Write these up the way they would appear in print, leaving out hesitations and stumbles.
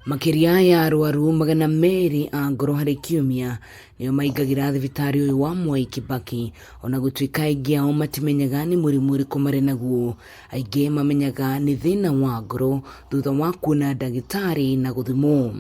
Makiria ya arwaru magana meri a ngoro hari kiumia nio maigagira thibitari uyu wa MWAI KIBAKI ona gutuika aingi ao matimenyaga ni murimu uriku mari naguo. Aingi mamenyaga ni thina wa ngoro thutha wa kuona ndagitari na guthimwo.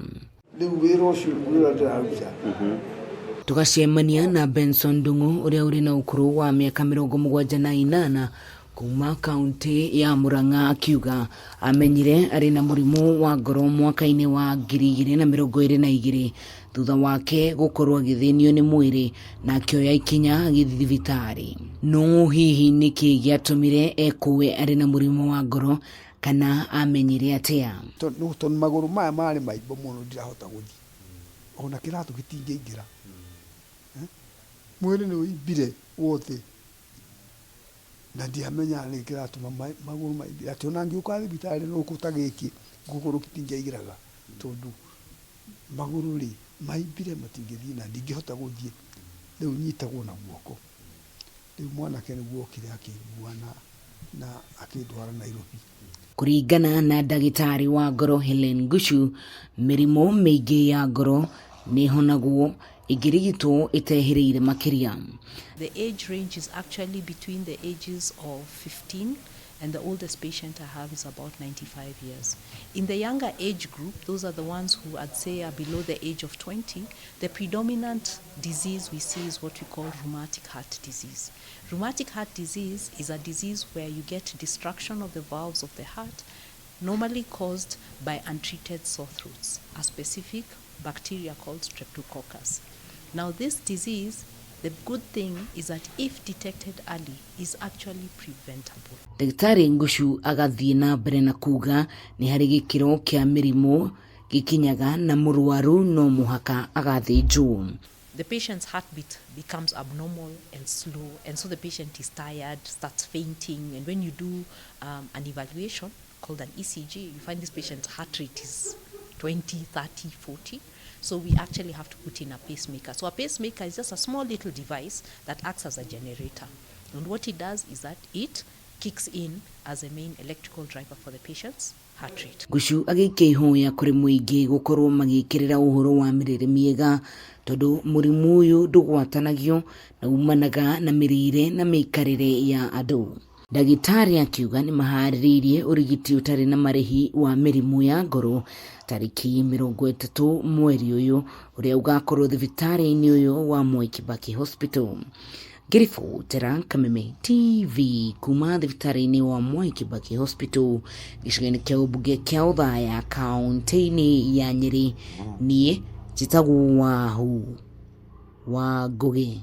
Tugacemania na Benson Dungu uria uri na ukuru wa miaka 78 kuma kaunti ya Murang'a akiuga amenyire ari na murimu wa ngoro mwaka-ini wa 2022 thutha wake gukorwo agithinio ni mwiri na akioya ikinya agithibitari. No hihi niki giatumire ekuwe ari na murimu wa ngoro kana amenyire atia? Ton maguru maya mari maimbo muno ndirahota guthi ona kiratu gitingiingira mwiri ni uimbire wothe na ndiamenya ni kiratuma maguru maimbire ati ona ngiuka thibitari no kutagiki gukuru gitingiigiraga tondu maguru ri maimbire matingithi na ndingihota guthie riu nyitagwo na guoko riu mwana kene guokire akiguana na akindwara Nairobi. Kuringana na ndagitari wa ngoro HELLEN NGUCHU, mirimu miingi ya ngoro ni honagwo igirigitwo itehiriire makiria. The age range is actually between the ages of 15 and the oldest patient I have is about 95 years. In the younger age group, those are the ones who I'd say are below the age of 20, the predominant disease we see is what we call rheumatic heart disease. Rheumatic heart disease is a disease where you get destruction of the valves of the heart, normally caused by untreated sore throats, a specific bacteria called Streptococcus. Now this disease, the good thing is that if detected early, is actually preventable. Daktari NGUCHU agathie na mbere na kuga ni hari gikiro kia mirimu gikinyaga na murwaru no muhaka agathinjwo. The patient's heartbeat becomes abnormal and slow, and so the patient is tired, starts fainting, and when you do an evaluation called an ECG, you find this patient's heart rate is 20, 30, 40. So we actually have to put in a pacemaker. So a pacemaker is just a small little device that acts as a generator. And what it does is that it kicks in as a main electrical driver for the patient's heart rate. NGUCHU agikehoya kuri muingi gukorwo magikirira uhoro wa mirire miega tondu murimu uyu ndugwatanagio na umanaga na mirire na mikarire ya andu. Ndagitari akiuga ni mahariririe urigiti utari na marihi wa mirimu ya ngoro tariki 30 mweri uyu uria ugakorwo thibitari-ini uyu wa MWAI KIBAKI Hospital. Ngiribotera Kameme TV kuma thibitari-ini wa MWAI KIBAKI Hospital gicigani kia ubunge kia OTHAYA kaunti-ini ya Nyeri. Nie njitagwo wa Ngugi.